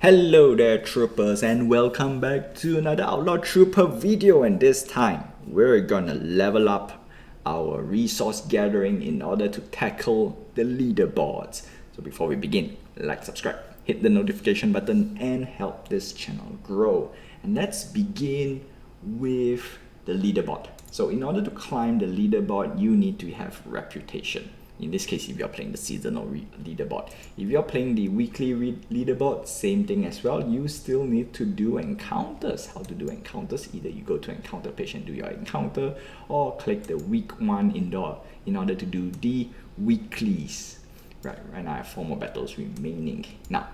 Hello there troopers and welcome back to another Outlaw Trooper video, and this time we're gonna level up our resource gathering in order to tackle the leaderboards. So before we begin, like, subscribe, hit the notification button and help this channel grow. And let's begin with the leaderboard. So in order to climb the leaderboard, you need to have reputation. In this case, if you're playing the seasonal leaderboard. If you're playing the weekly leaderboard, same thing as well. You still need to do encounters. How to do encounters? Either you go to encounter page and do your encounter, or click the week 1 indoor in order to do the weeklies. Right now I have 4 more battles remaining. Now,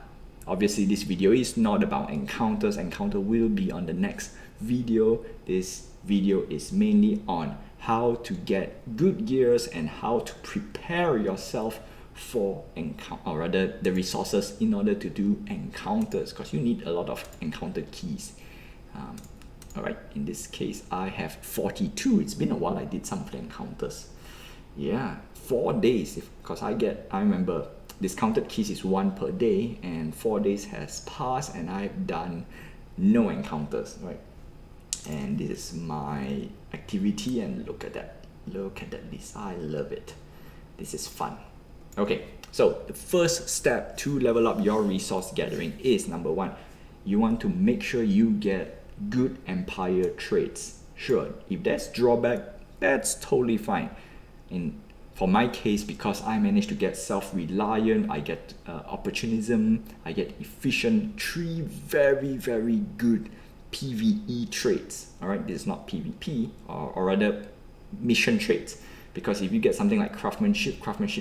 obviously this video is not about encounters. Encounter will be on the next video. This video is mainly on how to get good gears and how to prepare yourself for the resources in order to do encounters, because you need a lot of encounter keys. Alright, in this case I have 42. It's been a while I did some of the encounters. Yeah, 4 days, because I remember discounted keys is 1 per day, and 4 days has passed and I've done no encounters, right? And this is my activity, and look at that list. I love it. This is fun. Okay, so the first step to level up your resource gathering is, number 1, you want to make sure you get good empire traits. Sure, if there's drawback, that's totally fine. For my case, because I managed to get self-reliant, I get opportunism, I get efficient, 3 very, very good PvE traits. Alright, this is not PvP, or rather mission traits, because if you get something like craftsmanship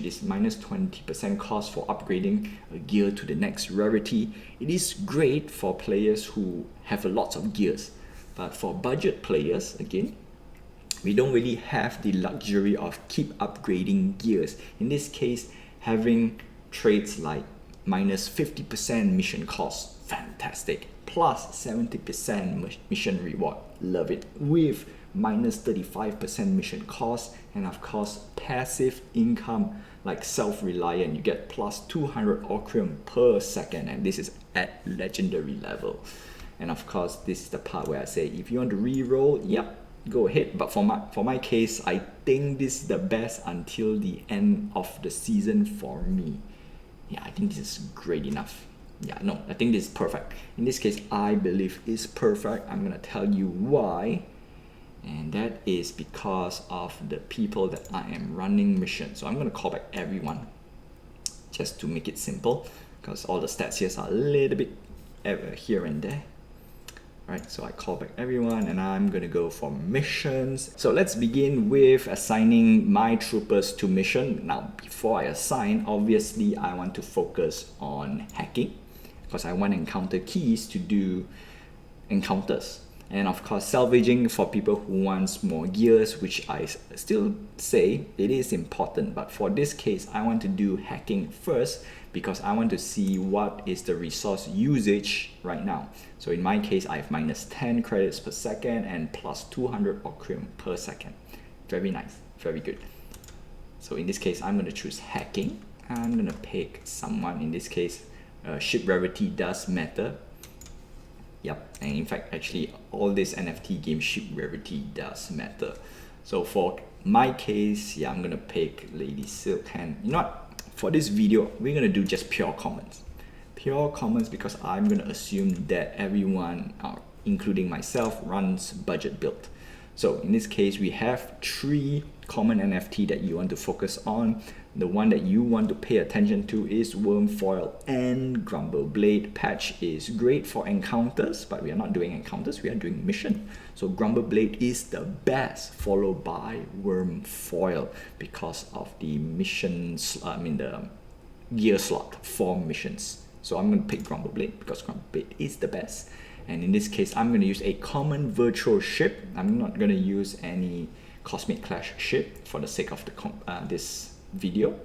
is minus 20% cost for upgrading a gear to the next rarity. It is great for players who have lots of gears, but for budget players, again, we don't really have the luxury of keep upgrading gears. In this case, having traits like minus 50% mission cost, fantastic, plus 70% mission reward, love it, with minus 35% mission cost, and of course passive income like self-reliant, you get plus 200 Orcrium per second, and this is at legendary level. And of course this is the part where I say, if you want to re-roll, yep, go ahead, but for my case, I think this is the best until the end of the season for me. Yeah, I think this is great enough. Yeah, no, I think this is perfect. In this case, I believe it's perfect. I'm gonna tell you why, and that is because of the people that I am running missions. So I'm gonna call back everyone just to make it simple, because all the stats here are a little bit here and there. Right, so I call back everyone and I'm gonna go for missions. So let's begin with assigning my troopers to mission. Now, before I assign, obviously I want to focus on hacking, because I want encounter keys to do encounters. And of course, salvaging for people who want more gears, which I still say it is important. But for this case, I want to do hacking first, because I want to see what is the resource usage right now. So in my case, I have minus 10 credits per second and plus 200 Orcrium per second. Very nice, very good. So in this case, I'm going to choose hacking. I'm going to pick someone. In this case, ship rarity does matter. Yep, and in fact, actually, all this NFT game ship rarity does matter. So for my case, yeah, I'm going to pick Lady Silk Hand. You know what? For this video, we're going to do just pure commons. Pure commons, because I'm going to assume that everyone, including myself, runs budget build. So in this case, we have 3 common NFT that you want to focus on. The one that you want to pay attention to is Wormfoil and Grumbleblade. Patch is great for encounters, but we are not doing encounters, we are doing mission. So Grumbleblade is the best, followed by Wormfoil, because of the missions, the gear slot for missions. So I'm going to pick Grumbleblade because Grumbleblade is the best. And in this case, I'm going to use a common virtual ship. I'm not going to use any Cosmic Clash ship for the sake of this video.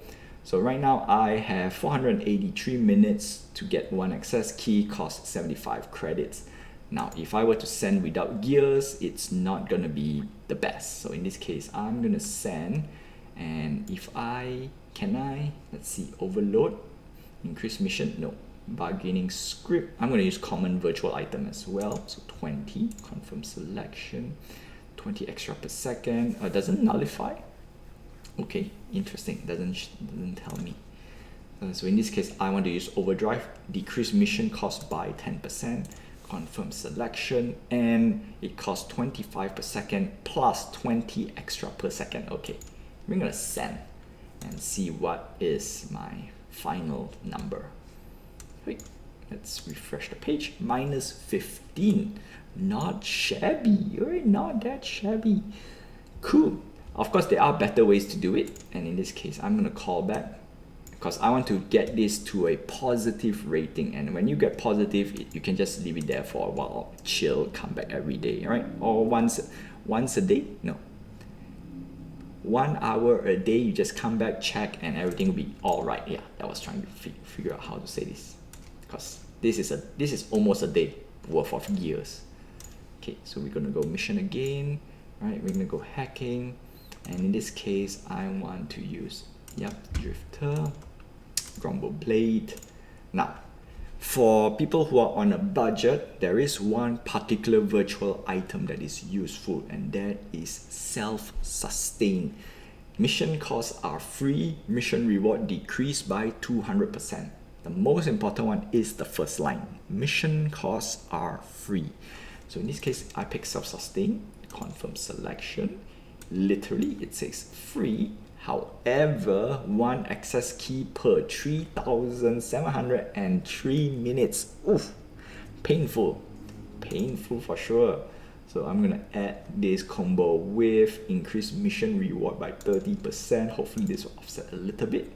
So right now I have 483 minutes to get 1 access key, cost 75 credits. Now if I were to send without gears, it's not gonna be the best. So in this case, I'm gonna send, and if let's see, overload, increase mission, no, bargaining script. I'm going to use common virtual item as well. So 20, confirm selection, 20 extra per second. Doesn't nullify. Okay, interesting. Doesn't tell me. So in this case, I want to use overdrive, decrease mission cost by 10%, confirm selection, and it costs 25 per second plus 20 extra per second. Okay, we're gonna send and see what is my final number. Wait, let's refresh the page. Minus 15. Not shabby. You're not that shabby. Cool. Of course, there are better ways to do it, and in this case, I'm gonna call back because I want to get this to a positive rating. And when you get positive, you can just leave it there for a while, chill, come back every day, right? Or once a day? No. 1 hour a day, you just come back, check, and everything will be all right. Yeah, I was trying to figure out how to say this because this is almost a day worth of gears. Okay, so we're gonna go mission again, right? We're gonna go hacking, and in this case, I want to use drifter, grumble blade. Now, for people who are on a budget, there is one particular virtual item that is useful, and that is self-sustain. Mission costs are free, mission reward decreased by 200%. The most important one is the first line. Mission costs are free. So in this case, I pick self-sustain, confirm selection. Literally, it says free. However, one access key per 3,703 minutes. Oof, painful for sure. So I'm gonna add this combo with increased mission reward by 30%. Hopefully this will offset a little bit.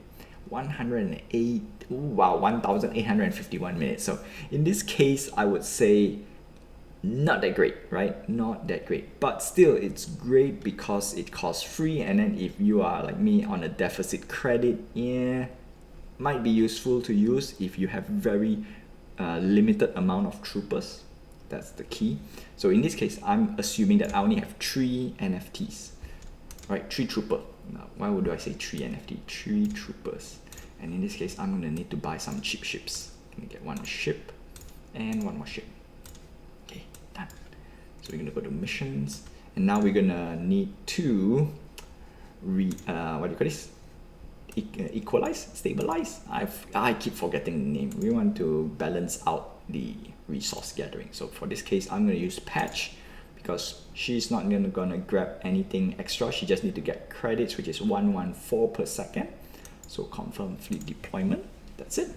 108, wow, 1,851 minutes. So in this case, I would say not that great, right? Not that great, but still it's great because it costs free. And then if you are like me on a deficit credit, yeah, might be useful to use if you have very limited amount of troopers. That's the key. So in this case, I'm assuming that I only have 3 NFTs, right? 3 trooper. Now, why would I say 3 NFT? 3 troopers. And in this case, I'm gonna need to buy some cheap ships. I'm gonna get 1 ship and 1 more ship. So we're gonna go to missions, and now we're gonna need to equalize, stabilize. I keep forgetting the name. We want to balance out the resource gathering. So for this case, I'm gonna use patch because she's not gonna grab anything extra. She just need to get credits, which is 114 per second. So confirm fleet deployment. That's it.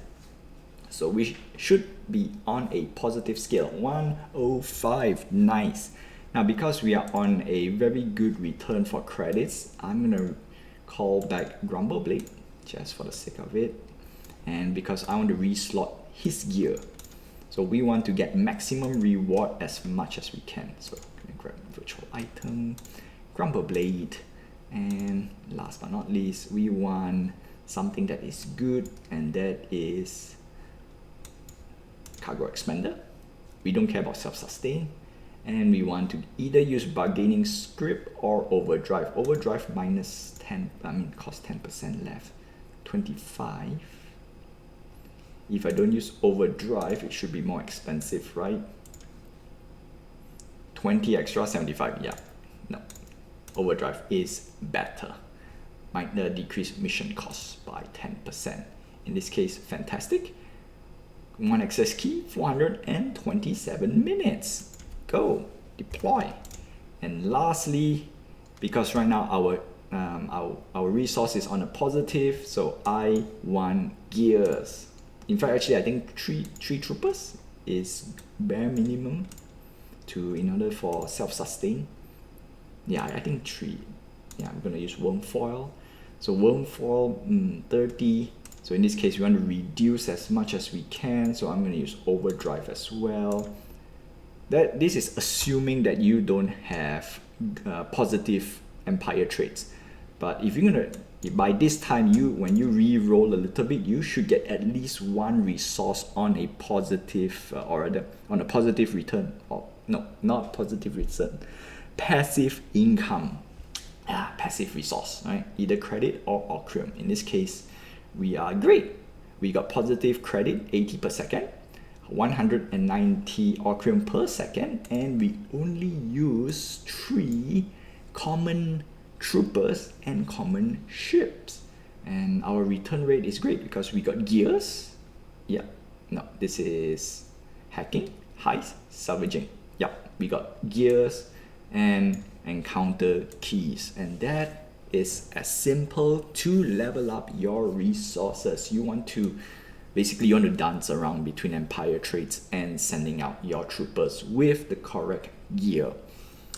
So we should be on a positive scale, 105, nice. Now because we are on a very good return for credits, I'm gonna call back Grumble Blade just for the sake of it. And because I want to reslot his gear. So we want to get maximum reward as much as we can. So I'm gonna grab virtual item, Grumble Blade, and last but not least, we want something that is good, and that is cargo expander. We don't care about self-sustain, and we want to either use bargaining script or overdrive. Overdrive minus 10, cost 10% left, 25. If I don't use overdrive, it should be more expensive, right? 20 extra, 75, yeah, no. Overdrive is better. Might decrease mission costs by 10%. In this case, fantastic. 1 access key, 427 minutes. Go, deploy. And lastly, because right now our resource is on a positive, so I want gears. In fact, actually, I think three troopers is bare minimum in order for self-sustain. Yeah, I think 3. Yeah, I'm gonna use worm foil. So worm foil, 30. So in this case, we want to reduce as much as we can. So I'm going to use overdrive as well. This is assuming that you don't have positive empire traits. But if you're going to, by this time, when you re-roll a little bit, you should get at least 1 resource on a positive, or rather, on a positive return. Or no, not positive return. Passive income. Passive resource, right? Either credit or Ocrium. In this case, we are great. we got positive credit 80 per second, 190 Orcrium per second, and we only use 3 common troopers and common ships. And our return rate is great because we got gears. Yeah, no, this is hacking, heist, salvaging. Yeah, we got gears and encounter keys, and that is as simple to level up your resources. You want to dance around between empire trades and sending out your troopers with the correct gear,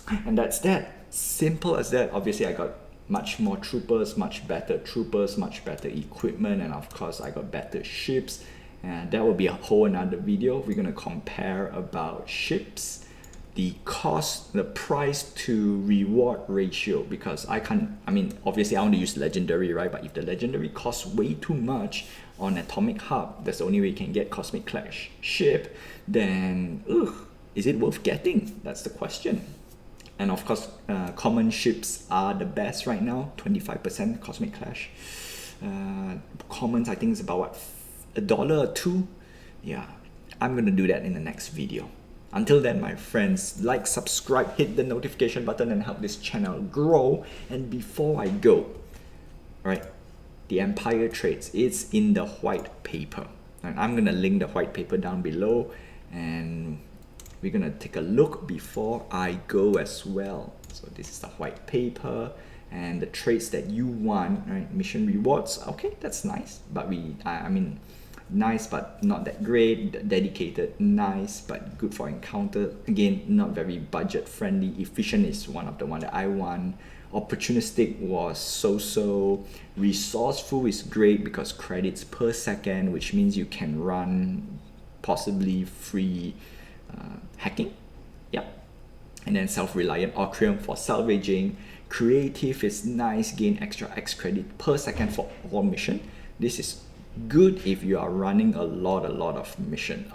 and that's that. Simple as that. Obviously I got much more troopers, much better equipment, and of course I got better ships, and that will be a whole another video. We're gonna compare about ships, the cost, the price to reward ratio, because obviously I want to use legendary, right? But if the legendary costs way too much on Atomic Hub, that's the only way you can get Cosmic Clash ship, then is it worth getting? That's the question. And of course, common ships are the best right now, 25% Cosmic Clash. Commons, I think, is about what, $1 or $2? Yeah, I'm gonna do that in the next video. Until then, my friends, like, subscribe, hit the notification button, and help this channel grow. And before I go, right, the Empire Trades, it's in the white paper. And I'm gonna link the white paper down below, and we're gonna take a look before I go as well. So this is the white paper and the trades that you want, right? Mission rewards, okay, that's nice, but nice but not that great. Dedicated, nice but good for encounter, again not very budget friendly. Efficient is one of the one that I want. Opportunistic was so. Resourceful is great because credits per second, which means you can run possibly free hacking. Yeah. And then self-reliant Orcrium for salvaging. Creative is nice, gain extra X credit per second for all mission. This is good if you are running a lot of mission.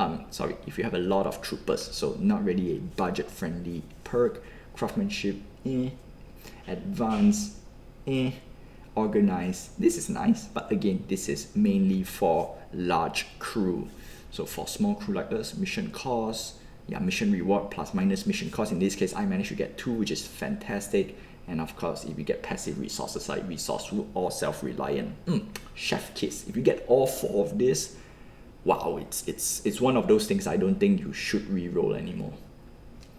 If you have a lot of troopers, so not really a budget friendly perk. Craftsmanship, advanced, organized. This is nice, but again, this is mainly for large crew. So for small crew like us, mission cost, mission reward plus minus mission cost. In this case, I managed to get 2, which is fantastic. And of course, if you get passive resources like resourceful or self-reliant, chef kiss. If you get all 4 of this, wow, it's one of those things I don't think you should re-roll anymore.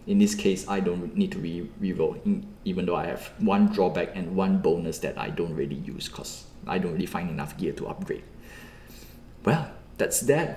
In this case, I don't need to re-roll, even though I have 1 drawback and 1 bonus that I don't really use because I don't really find enough gear to upgrade. Well, that's that.